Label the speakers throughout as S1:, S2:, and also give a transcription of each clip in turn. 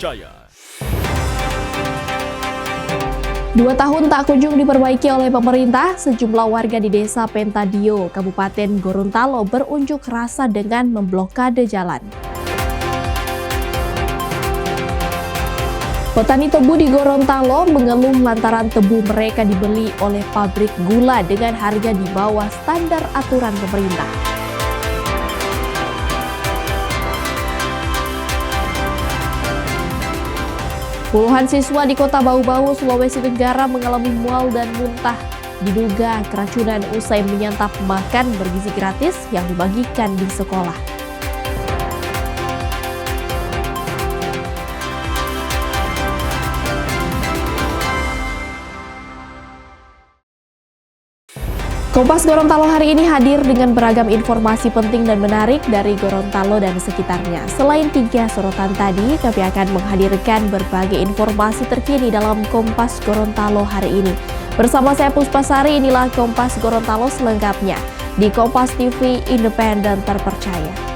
S1: terpercaya.
S2: 2 tahun tak kunjung diperbaiki oleh pemerintah, sejumlah warga di Desa Pentadio, Kabupaten Gorontalo berunjuk rasa dengan memblokade jalan. Petani tebu di Gorontalo mengeluh lantaran tebu mereka dibeli oleh pabrik gula dengan harga di bawah standar aturan pemerintah. Puluhan siswa di Kota Bau-Bau, Sulawesi Tenggara mengalami mual dan muntah. Diduga keracunan usai menyantap makan bergizi gratis yang dibagikan di sekolah. Kompas Gorontalo hari ini hadir dengan beragam informasi penting dan menarik dari Gorontalo dan sekitarnya. Selain 3 sorotan tadi, kami akan menghadirkan berbagai informasi terkini dalam Kompas Gorontalo hari ini. Bersama saya Puspasari, inilah Kompas Gorontalo selengkapnya di Kompas TV Independen Terpercaya.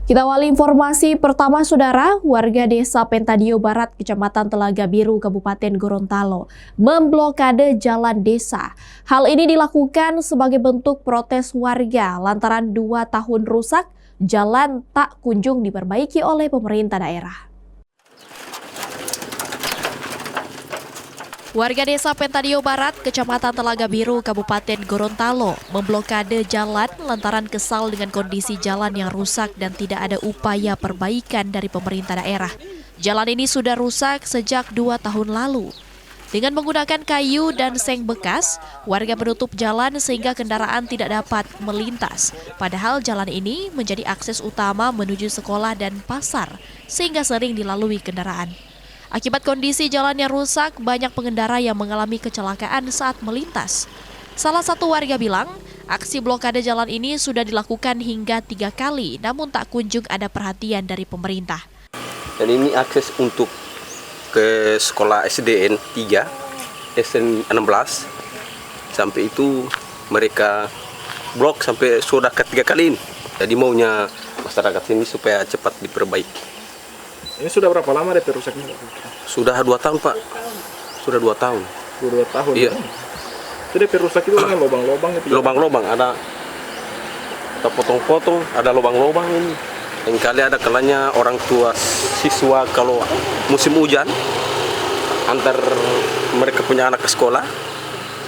S2: Kita awali informasi pertama, saudara. Warga Desa Pentadio Barat, Kecamatan Telaga Biru, Kabupaten Gorontalo, memblokade jalan desa. Hal ini dilakukan sebagai bentuk protes warga lantaran 2 tahun rusak, jalan tak kunjung diperbaiki oleh pemerintah daerah. Warga Desa Pentadio Barat, Kecamatan Telaga Biru, Kabupaten Gorontalo, memblokade jalan lantaran kesal dengan kondisi jalan yang rusak dan tidak ada upaya perbaikan dari pemerintah daerah. Jalan ini sudah rusak sejak 2 tahun lalu. Dengan menggunakan kayu dan seng bekas, warga menutup jalan sehingga kendaraan tidak dapat melintas. Padahal jalan ini menjadi akses utama menuju sekolah dan pasar, sehingga sering dilalui kendaraan. Akibat kondisi jalan yang rusak, banyak pengendara yang mengalami kecelakaan saat melintas. Salah satu warga bilang, aksi blokade jalan ini sudah dilakukan hingga 3 kali, namun tak kunjung ada perhatian dari pemerintah.
S3: Dan ini akses untuk ke sekolah SDN 3, SN 16, sampai itu mereka blok sampai sudah ketiga kali ini. Jadi maunya masyarakat sini supaya cepat diperbaiki.
S4: Ini sudah berapa lama DP rusaknya?
S3: Sudah 2 tahun, Pak. Sudah 2 tahun.
S4: 2 tahun?
S3: Iya.
S4: Itu DP rusak itu kan lubang-lubang gitu?
S3: Lubang-lubang, ada potong-potong, ada lubang-lubang ini. Yang kali ada kalanya orang tua siswa kalau musim hujan, antar mereka punya anak ke sekolah,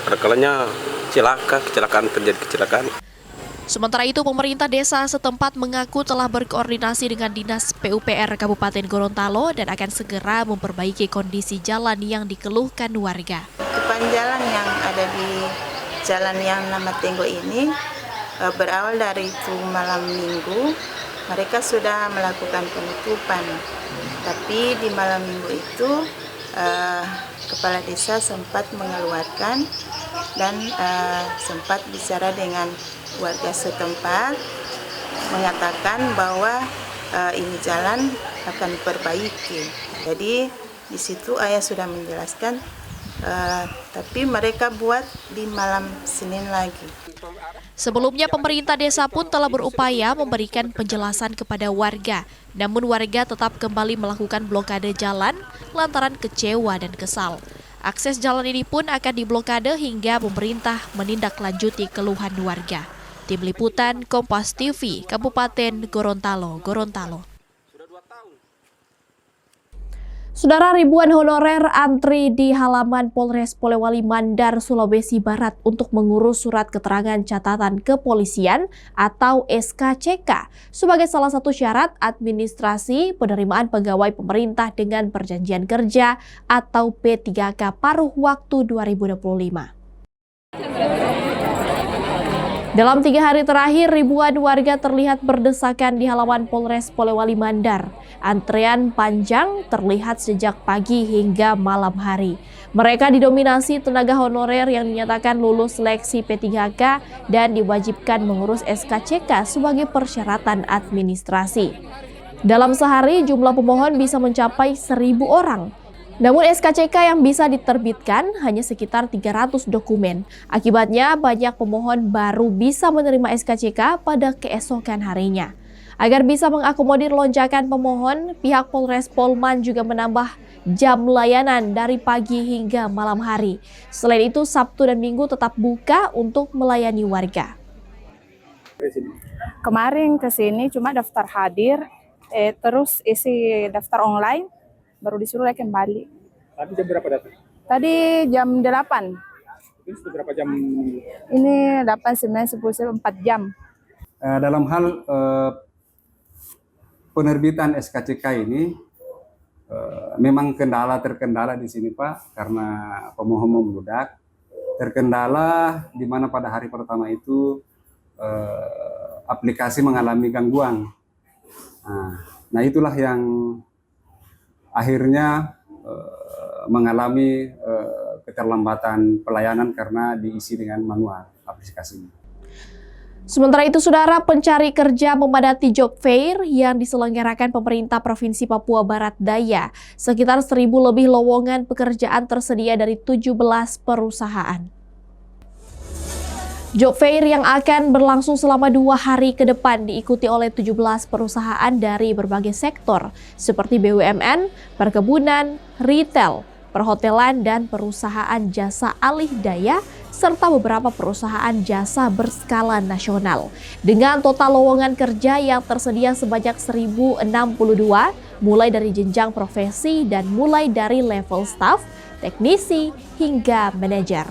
S3: ada kalanya kecelakaan terjadi kecelakaan.
S2: Sementara itu, pemerintah desa setempat mengaku telah berkoordinasi dengan Dinas PUPR Kabupaten Gorontalo dan akan segera memperbaiki kondisi jalan yang dikeluhkan warga.
S5: Depan jalan yang ada di jalan yang nama Tenggo ini berawal dari itu malam minggu, mereka sudah melakukan penutupan. Tapi di malam minggu itu Kepala Desa sempat mengeluarkan dan sempat bicara dengan warga setempat, mengatakan bahwa ini jalan akan diperbaiki. Jadi di situ ayah sudah menjelaskan, tapi mereka buat di malam Senin lagi.
S2: Sebelumnya pemerintah desa pun telah berupaya memberikan penjelasan kepada warga, namun warga tetap kembali melakukan blokade jalan lantaran kecewa dan kesal. Akses jalan ini pun akan diblokade hingga pemerintah menindaklanjuti keluhan warga. Tim Liputan Kompas TV, Kabupaten Gorontalo, Gorontalo. Saudara, ribuan honorer antri di halaman Polres Polewali Mandar, Sulawesi Barat untuk mengurus surat keterangan catatan kepolisian atau SKCK sebagai salah satu syarat administrasi penerimaan pegawai pemerintah dengan perjanjian kerja atau P3K paruh waktu 2025. Dalam 3 hari terakhir, ribuan warga terlihat berdesakan di halaman Polres Polewali Mandar. Antrean panjang terlihat sejak pagi hingga malam hari. Mereka didominasi tenaga honorer yang dinyatakan lulus seleksi P3K dan diwajibkan mengurus SKCK sebagai persyaratan administrasi. Dalam sehari, jumlah pemohon bisa mencapai 1.000 orang. Namun SKCK yang bisa diterbitkan hanya sekitar 300 dokumen. Akibatnya banyak pemohon baru bisa menerima SKCK pada keesokan harinya. Agar bisa mengakomodir lonjakan pemohon, pihak Polres Polman juga menambah jam layanan dari pagi hingga malam hari. Selain itu, Sabtu dan Minggu tetap buka untuk melayani warga.
S1: Kemarin ke sini cuma daftar hadir, terus isi daftar online, baru disuruh lagi kembali.
S4: Tadi jam berapa datang?
S1: Tadi jam 8.
S4: Ini sudah berapa jam?
S1: Ini 8, 9, 10, 4 jam.
S6: Dalam hal penerbitan SKCK ini memang terkendala di sini Pak, karena pemohon membludak. Terkendala di mana pada hari pertama itu aplikasi mengalami gangguan. Nah itulah yang akhirnya mengalami keterlambatan pelayanan karena diisi dengan manual aplikasinya.
S2: Sementara itu, Saudara, pencari kerja memadati job fair yang diselenggarakan pemerintah Provinsi Papua Barat Daya. Sekitar 1.000 lebih lowongan pekerjaan tersedia dari 17 perusahaan. Job fair yang akan berlangsung selama 2 hari ke depan diikuti oleh 17 perusahaan dari berbagai sektor seperti BUMN, perkebunan, retail, perhotelan, dan perusahaan jasa alih daya, serta beberapa perusahaan jasa berskala nasional. Dengan total lowongan kerja yang tersedia sebanyak 1.062, mulai dari jenjang profesi dan mulai dari level staf, teknisi, hingga manajer.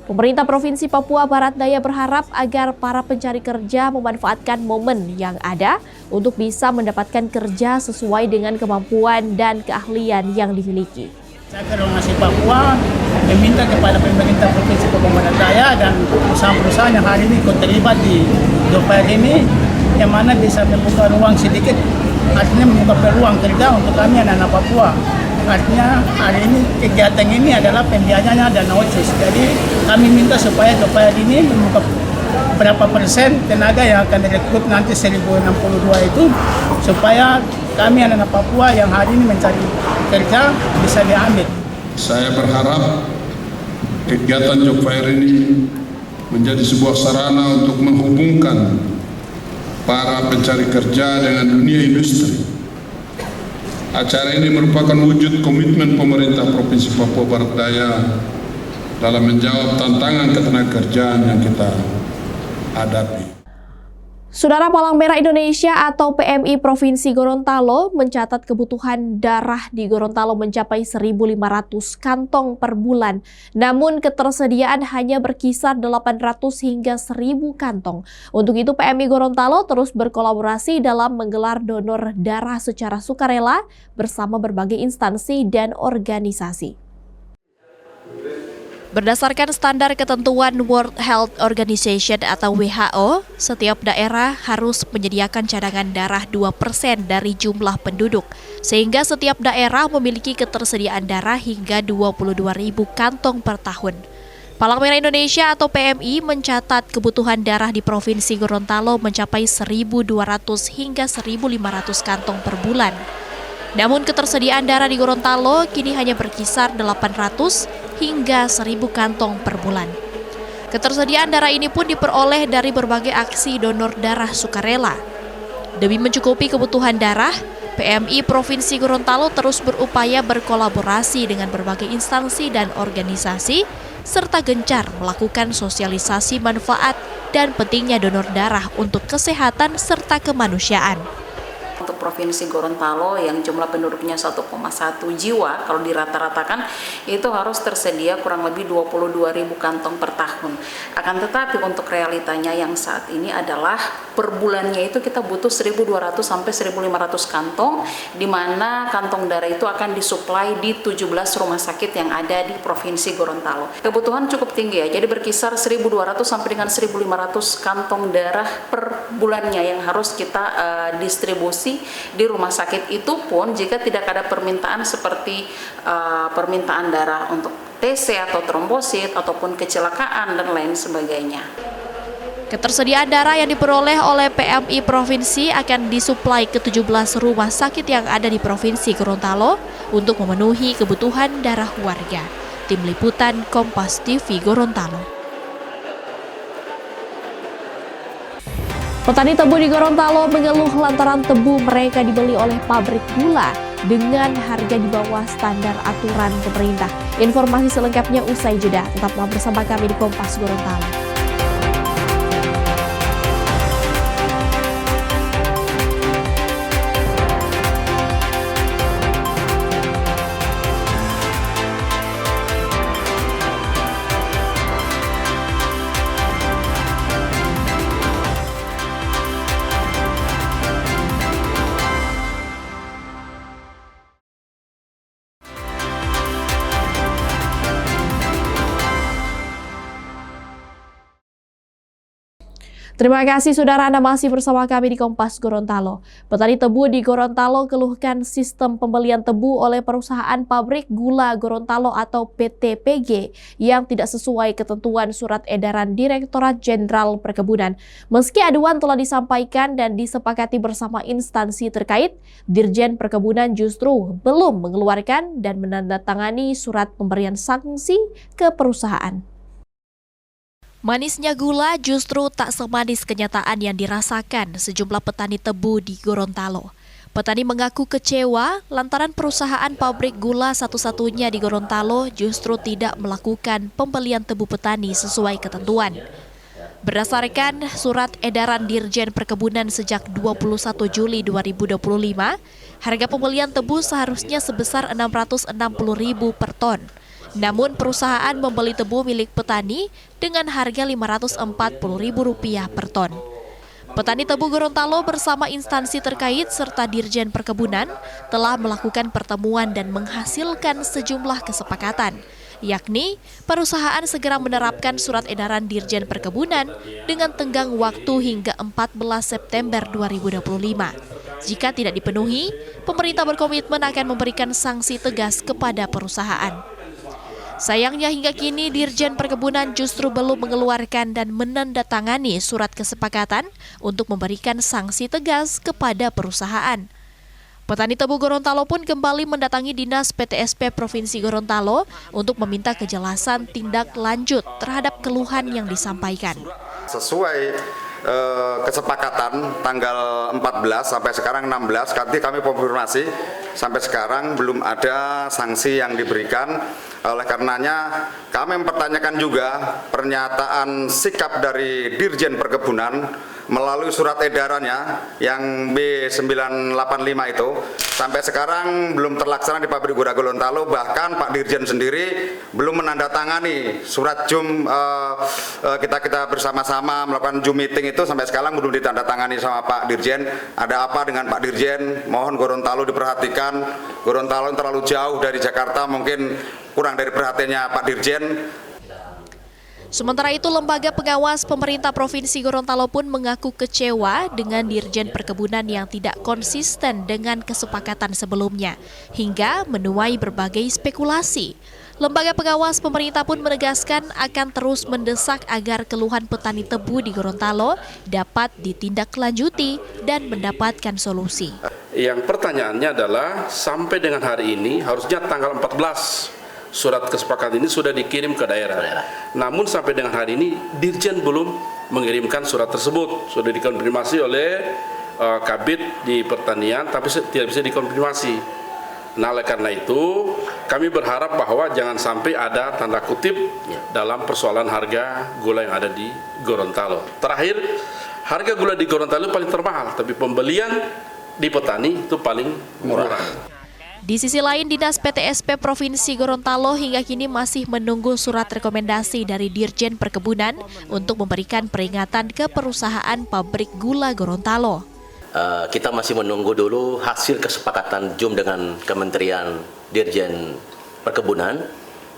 S2: Pemerintah Provinsi Papua Barat Daya berharap agar para pencari kerja memanfaatkan momen yang ada untuk bisa mendapatkan kerja sesuai dengan kemampuan dan keahlian yang dimiliki.
S7: Saya Masih Papua meminta kepada pemerintah Provinsi Papua Barat Daya dan perusahaan-perusahaan yang hari ini ikut terlibat di job fair ini, yang mana bisa membuka ruang sedikit, artinya membuka peluang kerja untuk kami anak-anak Papua. Artinya hari ini kegiatan ini adalah pembiayanya dana OCIS. Jadi kami minta supaya job fair ini membuka berapa persen tenaga yang akan direkrut nanti 1062 itu, supaya kami anak-anak Papua yang hari ini mencari kerja bisa diambil.
S8: Saya berharap kegiatan job fair ini menjadi sebuah sarana untuk menghubungkan para pencari kerja dengan dunia industri. Acara ini merupakan wujud komitmen pemerintah Provinsi Papua Barat Daya dalam menjawab tantangan ketenagakerjaan yang kita hadapi.
S2: Saudara, Palang Merah Indonesia atau PMI Provinsi Gorontalo mencatat kebutuhan darah di Gorontalo mencapai 1.500 kantong per bulan. Namun ketersediaan hanya berkisar 800 hingga 1.000 kantong. Untuk itu PMI Gorontalo terus berkolaborasi dalam menggelar donor darah secara sukarela bersama berbagai instansi dan organisasi. Berdasarkan standar ketentuan World Health Organization atau WHO, setiap daerah harus menyediakan cadangan darah 2% dari jumlah penduduk, sehingga setiap daerah memiliki ketersediaan darah hingga 22.000 kantong per tahun. Palang Merah Indonesia atau PMI mencatat kebutuhan darah di Provinsi Gorontalo mencapai 1.200 hingga 1.500 kantong per bulan. Namun ketersediaan darah di Gorontalo kini hanya berkisar 800 hingga 1.000 kantong per bulan. Ketersediaan darah ini pun diperoleh dari berbagai aksi donor darah sukarela. Demi mencukupi kebutuhan darah, PMI Provinsi Gorontalo terus berupaya berkolaborasi dengan berbagai instansi dan organisasi, serta gencar melakukan sosialisasi manfaat dan pentingnya donor darah untuk kesehatan serta kemanusiaan.
S9: Untuk Provinsi Gorontalo yang jumlah penduduknya 1,1 jiwa, kalau dirata-ratakan itu harus tersedia kurang lebih 22.000 kantong per tahun. Akan tetapi untuk realitanya yang saat ini adalah per bulannya itu kita butuh 1.200 sampai 1.500 kantong, di mana kantong darah itu akan disuplai di 17 rumah sakit yang ada di Provinsi Gorontalo. Kebutuhan cukup tinggi ya, jadi berkisar 1.200 sampai dengan 1.500 kantong darah per bulannya yang harus kita distribusi di rumah sakit. Itu pun jika tidak ada permintaan seperti permintaan darah untuk TC atau trombosit ataupun kecelakaan dan lain sebagainya.
S2: Ketersediaan darah yang diperoleh oleh PMI Provinsi akan disuplai ke 17 rumah sakit yang ada di Provinsi Gorontalo untuk memenuhi kebutuhan darah warga. Tim Liputan Kompas TV Gorontalo. Petani tebu di Gorontalo mengeluh lantaran tebu mereka dibeli oleh pabrik gula dengan harga di bawah standar aturan pemerintah. Informasi selengkapnya usai jeda. Tetaplah bersama kami di Kompas Gorontalo. Terima kasih saudara, Anda masih bersama kami di Kompas Gorontalo. Petani tebu di Gorontalo keluhkan sistem pembelian tebu oleh perusahaan pabrik gula Gorontalo atau PTPG yang tidak sesuai ketentuan surat edaran Direktorat Jenderal Perkebunan. Meski aduan telah disampaikan dan disepakati bersama instansi terkait, Dirjen Perkebunan justru belum mengeluarkan dan menandatangani surat pemberian sanksi ke perusahaan. Manisnya gula justru tak semanis kenyataan yang dirasakan sejumlah petani tebu di Gorontalo. Petani mengaku kecewa lantaran perusahaan pabrik gula satu-satunya di Gorontalo justru tidak melakukan pembelian tebu petani sesuai ketentuan. Berdasarkan surat edaran Dirjen Perkebunan sejak 21 Juli 2025, harga pembelian tebu seharusnya sebesar Rp660.000 per ton. Namun perusahaan membeli tebu milik petani dengan harga Rp540.000 per ton. Petani tebu Gorontalo bersama instansi terkait serta Dirjen Perkebunan telah melakukan pertemuan dan menghasilkan sejumlah kesepakatan, yakni perusahaan segera menerapkan surat edaran Dirjen Perkebunan dengan tenggang waktu hingga 14 September 2025. Jika tidak dipenuhi, pemerintah berkomitmen akan memberikan sanksi tegas kepada perusahaan. Sayangnya hingga kini Dirjen Perkebunan justru belum mengeluarkan dan menandatangani surat kesepakatan untuk memberikan sanksi tegas kepada perusahaan. Petani tebu Gorontalo pun kembali mendatangi Dinas PTSP Provinsi Gorontalo untuk meminta kejelasan tindak lanjut terhadap keluhan yang disampaikan.
S10: Sesuai kesepakatan tanggal 14 sampai sekarang 16, kami konfirmasi sampai sekarang belum ada sanksi yang diberikan. Oleh karenanya kami mempertanyakan juga pernyataan sikap dari Dirjen Perkebunan melalui surat edarannya yang B985 itu sampai sekarang belum terlaksana di pabrik gula Gorontalo. Bahkan Pak Dirjen sendiri belum menandatangani surat Zoom kita bersama-sama melakukan Zoom meeting itu sampai sekarang belum ditandatangani sama Pak Dirjen. Ada apa dengan Pak Dirjen? Mohon Gorontalo diperhatikan. Gorontalo terlalu jauh dari Jakarta, mungkin kurang dari perhatiannya Pak Dirjen.
S2: Sementara itu, Lembaga Pengawas Pemerintah Provinsi Gorontalo pun mengaku kecewa dengan Dirjen Perkebunan yang tidak konsisten dengan kesepakatan sebelumnya, hingga menuai berbagai spekulasi. Lembaga Pengawas Pemerintah pun menegaskan akan terus mendesak agar keluhan petani tebu di Gorontalo dapat ditindaklanjuti dan mendapatkan solusi.
S11: Yang pertanyaannya adalah sampai dengan hari ini harusnya tanggal 14 surat kesepakatan ini sudah dikirim ke daerah. Namun sampai dengan hari ini Dirjen belum mengirimkan surat tersebut. Sudah dikonfirmasi oleh Kabid di Pertanian tapi tidak bisa dikonfirmasi. Nah, oleh karena itu kami berharap bahwa jangan sampai ada tanda kutip dalam persoalan harga gula yang ada di Gorontalo. Terakhir, harga gula di Gorontalo paling termahal, tapi pembelian di petani itu paling murah.
S2: Di sisi lain, Dinas PTSP Provinsi Gorontalo hingga kini masih menunggu surat rekomendasi dari Dirjen Perkebunan untuk memberikan peringatan ke perusahaan pabrik gula Gorontalo.
S12: Kita masih menunggu dulu hasil kesepakatan Zoom dengan Kementerian Dirjen Perkebunan,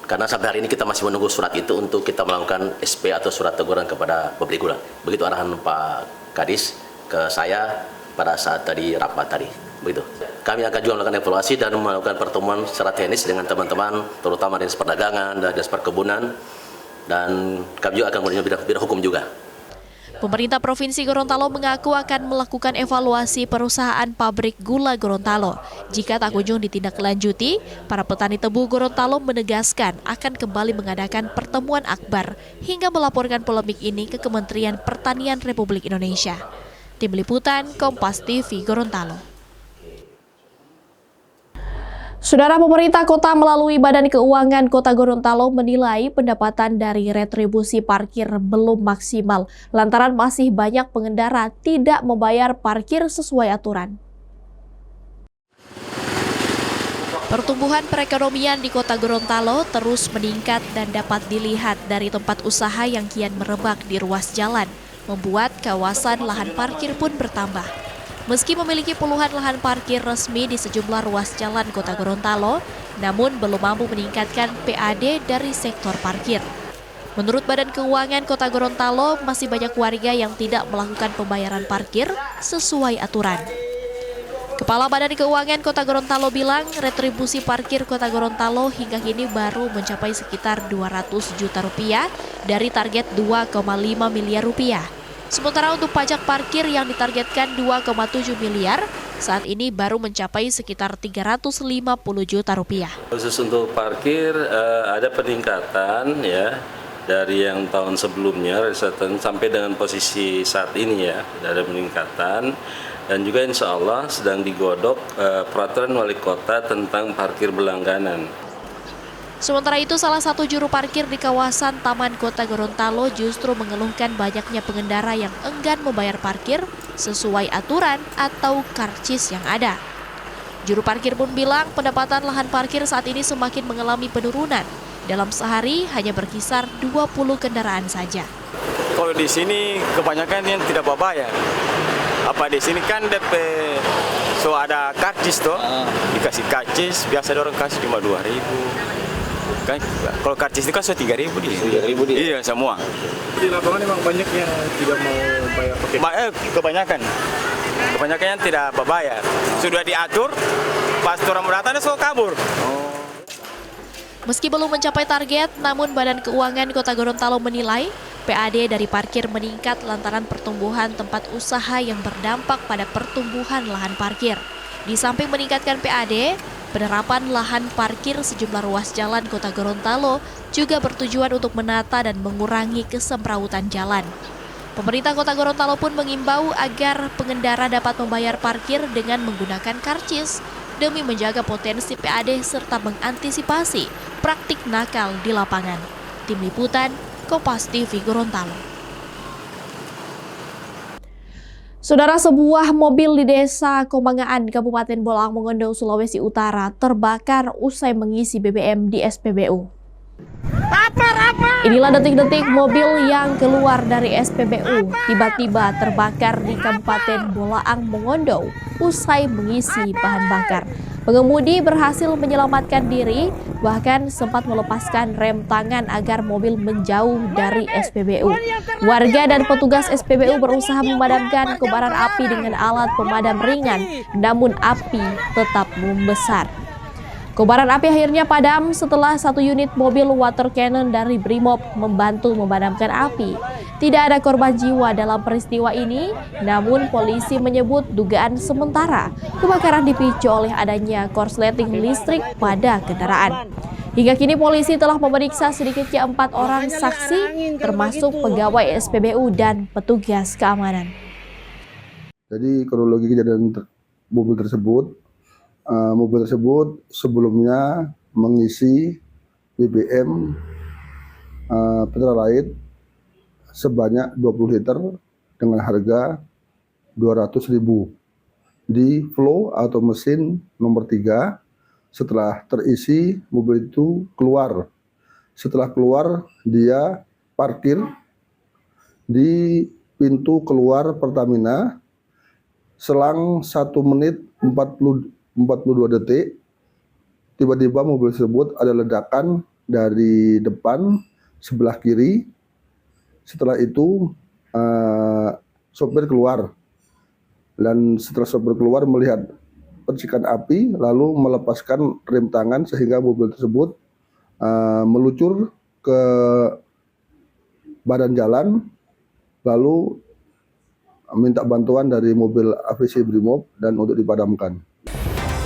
S12: karena sampai hari ini kita masih menunggu surat itu untuk kita melakukan SP atau surat teguran kepada pabrik gula. Begitu arahan Pak Kadis ke saya pada saat tadi rapat tadi. Begitu. Kami akan juga melakukan evaluasi dan melakukan pertemuan secara teknis dengan teman-teman, terutama Dinas Perdagangan dan Dinas Perkebunan, dan kami juga akan menunjuk bidang hukum juga.
S2: Pemerintah Provinsi Gorontalo mengaku akan melakukan evaluasi perusahaan pabrik gula Gorontalo. Jika tak kunjung ditindaklanjuti, para petani tebu Gorontalo menegaskan akan kembali mengadakan pertemuan akbar hingga melaporkan polemik ini ke Kementerian Pertanian Republik Indonesia. Tim Liputan Kompas TV Gorontalo. Saudara, pemerintah kota melalui Badan Keuangan Kota Gorontalo menilai pendapatan dari retribusi parkir belum maksimal lantaran masih banyak pengendara tidak membayar parkir sesuai aturan. Pertumbuhan perekonomian di Kota Gorontalo terus meningkat dan dapat dilihat dari tempat usaha yang kian merebak di ruas jalan, membuat kawasan lahan parkir pun bertambah. Meski memiliki puluhan lahan parkir resmi di sejumlah ruas jalan Kota Gorontalo, namun belum mampu meningkatkan PAD dari sektor parkir. Menurut Badan Keuangan Kota Gorontalo, masih banyak warga yang tidak melakukan pembayaran parkir sesuai aturan. Kepala Badan Keuangan Kota Gorontalo bilang retribusi parkir Kota Gorontalo hingga kini baru mencapai sekitar 200 juta rupiah dari target 2,5 miliar rupiah. Sementara untuk pajak parkir yang ditargetkan 2,7 miliar, saat ini baru mencapai sekitar 350 juta rupiah.
S13: Khusus untuk parkir ada peningkatan ya dari yang tahun sebelumnya sampai dengan posisi saat ini ya ada peningkatan, dan juga insya Allah sedang digodok peraturan wali kota tentang parkir berlangganan.
S2: Sementara itu, salah satu juru parkir di kawasan Taman Kota Gorontalo justru mengeluhkan banyaknya pengendara yang enggan membayar parkir sesuai aturan atau karcis yang ada. Juru parkir pun bilang pendapatan lahan parkir saat ini semakin mengalami penurunan. Dalam sehari hanya berkisar 20 kendaraan saja.
S14: Kalau di sini kebanyakan yang tidak berbayar. Apa di sini kan DP so ada karcis tuh, dikasih karcis biasa orang kasih cuma 2.000. Kan kalau karcis itu kan so 3.000 dia. 3.000 dia. Iya, semua.
S4: Di lapangan memang banyak yang tidak mau bayar pakai.
S14: Kebanyakan yang tidak berbayar. Sudah diatur, pas orang datang so kabur.
S2: Meski belum mencapai target, namun Badan Keuangan Kota Gorontalo menilai PAD dari parkir meningkat lantaran pertumbuhan tempat usaha yang berdampak pada pertumbuhan lahan parkir. Di samping meningkatkan PAD, penerapan lahan parkir sejumlah ruas jalan Kota Gorontalo juga bertujuan untuk menata dan mengurangi kesemrawutan jalan. Pemerintah Kota Gorontalo pun mengimbau agar pengendara dapat membayar parkir dengan menggunakan karcis demi menjaga potensi PAD serta mengantisipasi praktik nakal di lapangan. Tim Liputan Kompas TV Gorontalo. Saudara, sebuah mobil di Desa Komangaan, Kabupaten Bolaang Mongondo, Sulawesi Utara terbakar usai mengisi BBM di SPBU. Inilah detik-detik mobil yang keluar dari SPBU tiba-tiba terbakar di Kabupaten Bolaang Mongondo usai mengisi bahan bakar. Pengemudi berhasil menyelamatkan diri, bahkan sempat melepaskan rem tangan agar mobil menjauh dari SPBU. Warga dan petugas SPBU berusaha memadamkan kobaran api dengan alat pemadam ringan, namun api tetap membesar. Kobaran api akhirnya padam setelah satu unit mobil water cannon dari Brimob membantu memadamkan api. Tidak ada korban jiwa dalam peristiwa ini, namun polisi menyebut dugaan sementara kebakaran dipicu oleh adanya korsleting listrik pada kendaraan. Hingga kini polisi telah memeriksa sedikitnya 4 orang saksi, termasuk pegawai SPBU dan petugas keamanan.
S15: Jadi kronologi kejadian mobil tersebut sebelumnya mengisi BBM Pertalite sebanyak 20 liter dengan harga 200.000 di flow atau mesin nomor 3. Setelah terisi, mobil itu keluar. Setelah keluar, dia parkir di pintu keluar Pertamina. Selang 1 menit 42 detik, tiba-tiba mobil tersebut ada ledakan dari depan sebelah kiri. Setelah itu sopir keluar, dan setelah sopir keluar melihat percikan api, lalu melepaskan rem tangan sehingga mobil tersebut meluncur ke badan jalan, lalu minta bantuan dari mobil AVC Brimob dan untuk dipadamkan.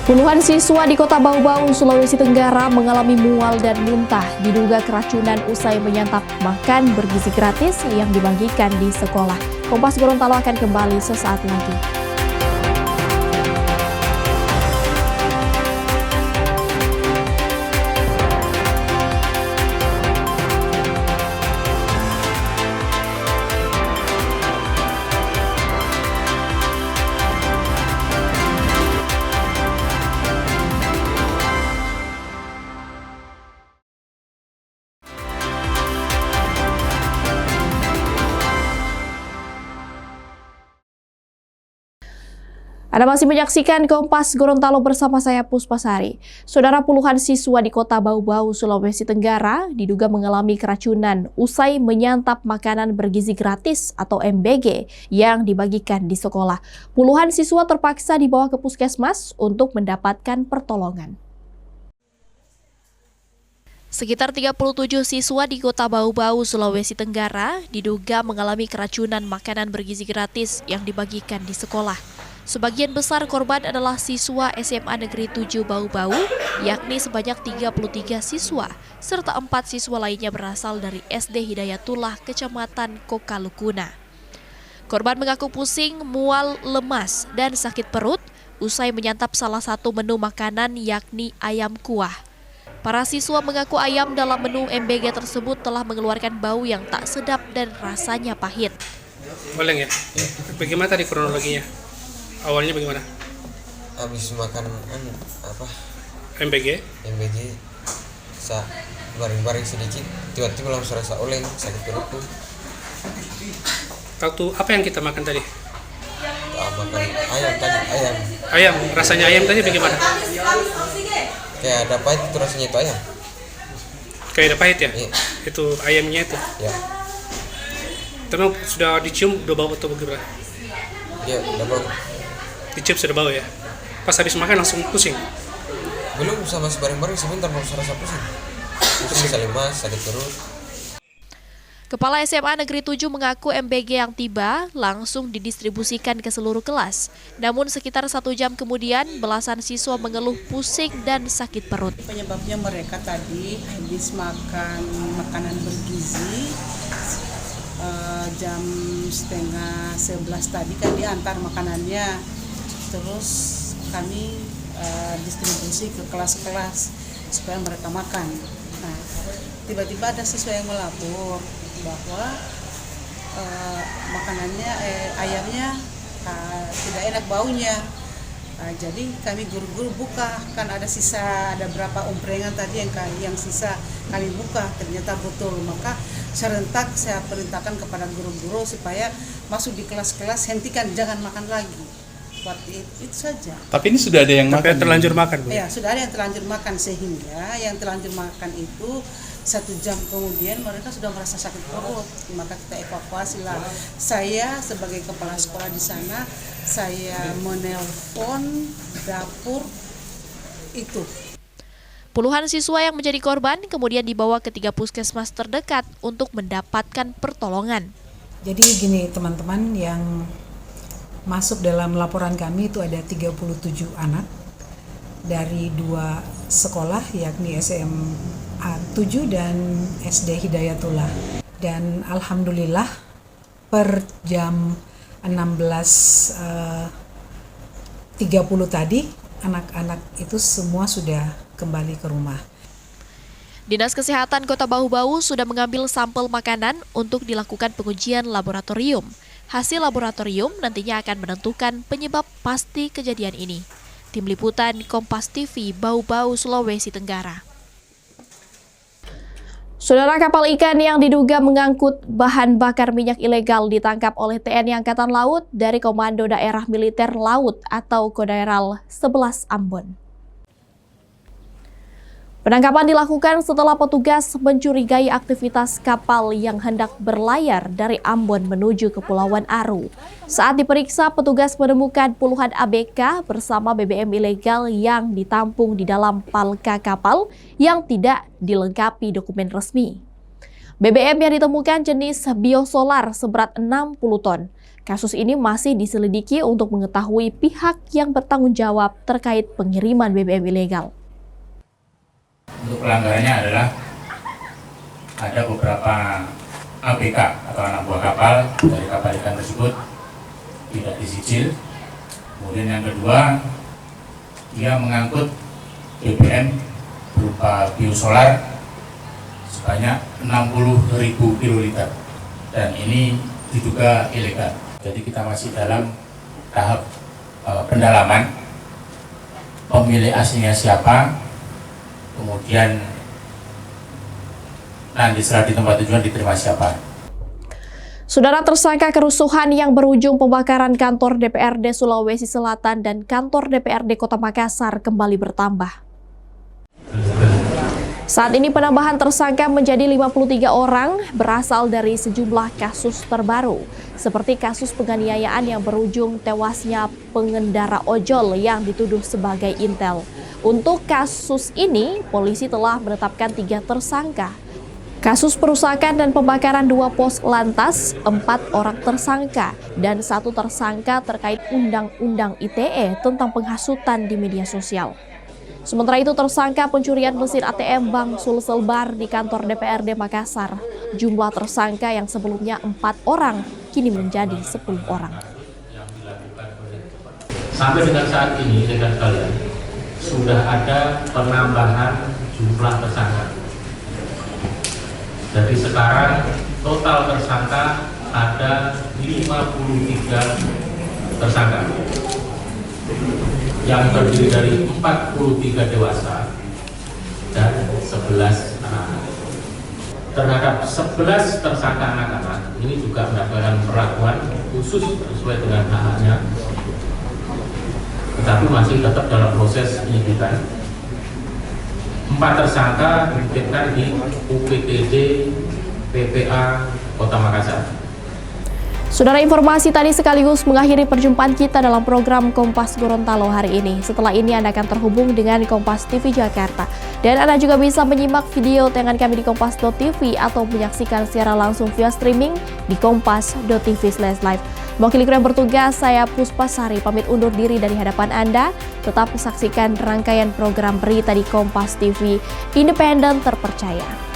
S2: Puluhan siswa di Kota Bau-Bau, Sulawesi Tenggara mengalami mual dan muntah diduga keracunan usai menyantap makan bergizi gratis yang dibagikan di sekolah. Kompas Gorontalo akan kembali sesaat lagi. Anda masih menyaksikan Kompas Gorontalo bersama saya Puspasari. Saudara, puluhan siswa di Kota Bau-Bau, Sulawesi Tenggara diduga mengalami keracunan usai menyantap makanan bergizi gratis atau MBG yang dibagikan di sekolah. Puluhan siswa terpaksa dibawa ke puskesmas untuk mendapatkan pertolongan. Sekitar 37 siswa di Kota Bau-Bau, Sulawesi Tenggara diduga mengalami keracunan makanan bergizi gratis yang dibagikan di sekolah. Sebagian besar korban adalah siswa SMA Negeri 7 Bau-Bau, yakni sebanyak 33 siswa, serta 4 siswa lainnya berasal dari SD Hidayatullah, Kecamatan Kokalukuna. Korban mengaku pusing, mual, lemas, dan sakit perut usai menyantap salah satu menu makanan yakni ayam kuah. Para siswa mengaku ayam dalam menu MBG tersebut telah mengeluarkan bau yang tak sedap dan rasanya pahit.
S16: Boleh ya? Bagaimana tadi kronologinya? Awalnya bagaimana?
S17: Habis makan
S16: MBG
S17: baring-baring sedikit, tiba-tiba langsung rasa oleng, sakit perut tuh.
S16: Waktu apa yang kita makan tadi?
S17: Makan ayam tadi, ayam.
S16: Ayam, rasanya ayam tadi bagaimana?
S17: Kayak ada pahit itu rasanya itu ayam.
S16: Kayak ada pahit ya?
S17: Iya.
S16: Itu ayamnya itu?
S17: Ya.
S16: Tapi sudah dicium, udah bau atau bagaimana?
S17: Iya, udah bau.
S16: Dicium sudah bau ya? Pas habis makan langsung pusing?
S17: Belum, sama bareng-bareng sebentar baru rasa pusing. Pusing, lemas, sakit perut.
S2: Kepala SMA Negeri 7 mengaku MBG yang tiba langsung didistribusikan ke seluruh kelas. Namun sekitar 1 jam kemudian, belasan siswa mengeluh pusing dan sakit perut.
S18: Penyebabnya mereka tadi habis makan makanan bergizi, jam 10:30 tadi kan diantar makanannya. Terus kami distribusi ke kelas-kelas supaya mereka makan. Nah, tiba-tiba ada siswa yang melapor bahwa makanannya ayamnya tidak enak baunya. Jadi kami guru-guru buka, kan ada berapa umprengan tadi yang sisa kami buka, ternyata betul. Maka serentak saya perintahkan kepada guru-guru supaya masuk di kelas-kelas, hentikan, jangan makan lagi. Itu saja.
S4: Tapi ini sudah ada yang makan.
S16: Terlanjur makan, Bu?
S18: Ya, sudah ada yang terlanjur makan, sehingga yang terlanjur makan itu 1 jam kemudian mereka sudah merasa sakit perut. Maka kita evakuasi lah. Saya sebagai kepala sekolah di sana, saya menelpon dapur itu.
S2: Puluhan siswa yang menjadi korban kemudian dibawa ke 3 puskesmas terdekat untuk mendapatkan pertolongan.
S19: Jadi gini teman-teman, yang masuk dalam laporan kami itu ada 37 anak dari 2 sekolah, yakni SMA 7 dan SD Hidayatullah. Dan alhamdulillah per jam 16.30 tadi anak-anak itu semua sudah kembali ke rumah.
S2: Dinas Kesehatan Kota Bau-Bau sudah mengambil sampel makanan untuk dilakukan pengujian laboratorium. Hasil laboratorium nantinya akan menentukan penyebab pasti kejadian ini. Tim Liputan Kompas TV, Bau-Bau, Sulawesi Tenggara. Saudara, kapal ikan yang diduga mengangkut bahan bakar minyak ilegal ditangkap oleh TNI Angkatan Laut dari Komando Daerah Militer Laut atau Kodaeral 11 Ambon. Penangkapan dilakukan setelah petugas mencurigai aktivitas kapal yang hendak berlayar dari Ambon menuju Kepulauan Aru. Saat diperiksa, petugas menemukan puluhan ABK bersama BBM ilegal yang ditampung di dalam palka kapal yang tidak dilengkapi dokumen resmi. BBM yang ditemukan jenis biosolar seberat 60 ton. Kasus ini masih diselidiki untuk mengetahui pihak yang bertanggung jawab terkait pengiriman BBM ilegal.
S20: Untuk pelanggarannya adalah ada beberapa ABK atau anak buah kapal dari kapal ikan tersebut tidak disicil. Kemudian yang kedua, dia mengangkut BBM berupa biosolar sebanyak 60.000 kiloliter dan ini diduga ilegal. Jadi kita masih dalam tahap pendalaman pemilik aslinya siapa, kemudian nanti setelah di tempat tujuan diterima siapa.
S2: Saudara, tersangka kerusuhan yang berujung pembakaran kantor DPRD Sulawesi Selatan dan kantor DPRD Kota Makassar kembali bertambah. Saat ini penambahan tersangka menjadi 53 orang berasal dari sejumlah kasus terbaru, seperti kasus penganiayaan yang berujung tewasnya pengendara ojol yang dituduh sebagai intel. Untuk kasus ini, polisi telah menetapkan 3 tersangka. Kasus perusakan dan pembakaran 2 pos lantas, 4 orang tersangka, dan 1 tersangka terkait Undang-Undang ITE tentang penghasutan di media sosial. Sementara itu, tersangka pencurian mesin ATM Bank Sulselbar di kantor DPRD Makassar. Jumlah tersangka yang sebelumnya 4 orang, kini menjadi 10 orang.
S20: Sampai dengan saat ini, rekan kalian, sudah ada penambahan jumlah tersangka. Jadi sekarang total tersangka ada 53 tersangka yang terdiri dari 43 dewasa dan 11 anak-anak. Terhadap 11 tersangka anak-anak ini juga mendapatkan perlakuan khusus sesuai dengan hak-haknya, tetapi masih tetap dalam proses penyidikan. 4 tersangka dititipkan di UPTD PPA Kota Makassar.
S2: Saudara, informasi tadi sekaligus mengakhiri perjumpaan kita dalam program Kompas Gorontalo hari ini. Setelah ini Anda akan terhubung dengan Kompas TV Jakarta. Dan Anda juga bisa menyimak video tayangan kami di kompas.tv atau menyaksikan secara langsung via streaming di kompas.tv/live. Mewakili kru yang bertugas, saya Puspasari pamit undur diri dari hadapan Anda. Tetap saksikan rangkaian program berita di Kompas TV, independen terpercaya.